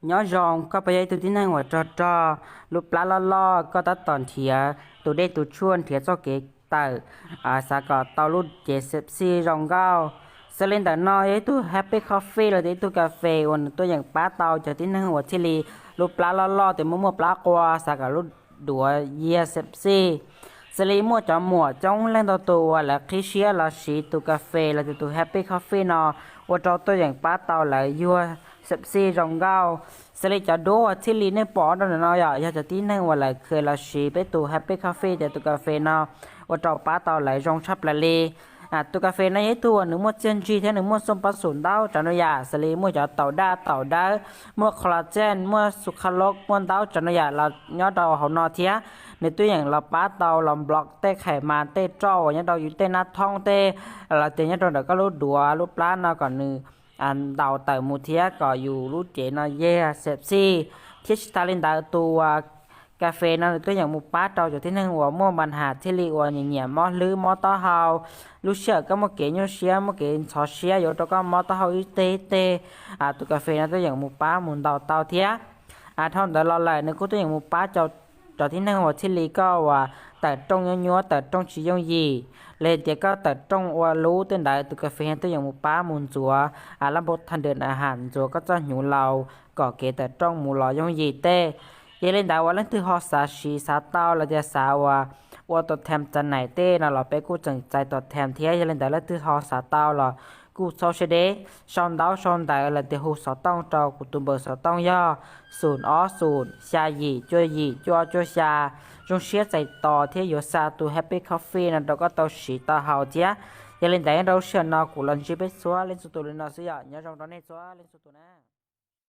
nhỏ rong có bây giờ tụi tin năng trò lúc lá lo có ta tòn thìa tụi đây tụi chuôn thìa cho cái tờ sa có tàu lúc chế xếp xì rong gao sẽ lên tờ nói ấy tụi happy coffee rồi đấy tụi cà phê còn tôiอย่างป้าเตาจะที่นั่งหัวที่ลีลูกปลาล่อแต่มัวปลากว่าสากลูกดัวเยียเซปซี่สลีมัวจอมัวจ้องเล่นตัวแล้วคิเชียแล้วสีตัวกาแฟแล้วตัวแฮปปี้คอฟฟี่นอว่าเจ้าตัวอย่างป้าเตาแล้วยัวเซปซี่รองเก้าสลีจะดูว่าที่ลีในปอดนั่นเนาะอยากจะที่นั่งว่าแล้วเคยแล้วสีไปตัวแฮปปี้คอฟฟี่แต่ตัวกาแฟนอว่าเจ้าป้าเตาแล้วรองชับละเลตัวกาแฟในตัวหนึ่งมัวเจนจีแท้หนึ่งมัวส้มผสมเต้าจันยาสลีมัวจะเต่าได้มัวคอลลาเจนมัวสุขลกมัวเต้าจันยาเราย้อนเราเขานอเทียในตัวอย่างเราป้าเตาเราบล็อกเต้ไขมันเต้จ้อเนี่ยเราอยู่เต้นัดท้องเต้เราเต้เนี่ยเราก็รู้ดัวรู้ปลาเนาะก่อนนึงอันเต่าเต่ามูเทียก็อยู่รู้เจนเย่เซปซี่ที่สตาลินดาตัวกาแฟนั่นตัวอย่างหมูป้าเตาอยู่ที่นั่งหัวมั่วบันหาที่ลีวัวเหนียมอลือมอต้าเฮาลูเชื่อก็มาเกี่ยเชียมาเกี่ยชอเชียอยู่ตัวก็มอต้าเฮาอีเตตัวกาแฟนั่นตัวอย่างหมูป้าหมุนเตาเทียท่อนเดี๋ยวเราเลยนึกตัวอย่างหมูป้าเจ้าที่นั่งหัวที่ลีก็ว่าแต่ตรงยัวแต่ตรงชี้ยงยีเลยเดี๋ยวก็แต่ตรงว่ารู้ตัวใดตัวกาแฟตัวอย่างหมูป้าหมุนจัวระบบทางเดินอาหารจัวก็จะหิวเราก่อเกแต่ตรงหมูลอยยงยีเต้ยเล่นดาววันนั้นคือฮอสาชีสาเต้าเราจะสาวว่าตัวแทมจันไหนเต้นะเราไปกู้จังใจตัวแทมเทียยเล่นดาวแล้วคือฮอสาเต้าเรากู้โซเชเดชอนดาวชอนได้เราเดี๋ยวหูสอต้องจอกุตุเบอร์สอต้องย่อศูนย์อ้อศูนย์ชายีจัวยีจัวชาจงเชียใจต่อที่อยู่ซาตูแฮปปี้คอฟฟี่นะเราก็ตัวสีต่อเฮาเทียยเล่นได้เราเชื่อนอกุลันชีไปซัวเล่นสุดตัวเล่นนอเสียเนี่ยจงตอนนี้ซัวเล่นสุดตัวนะ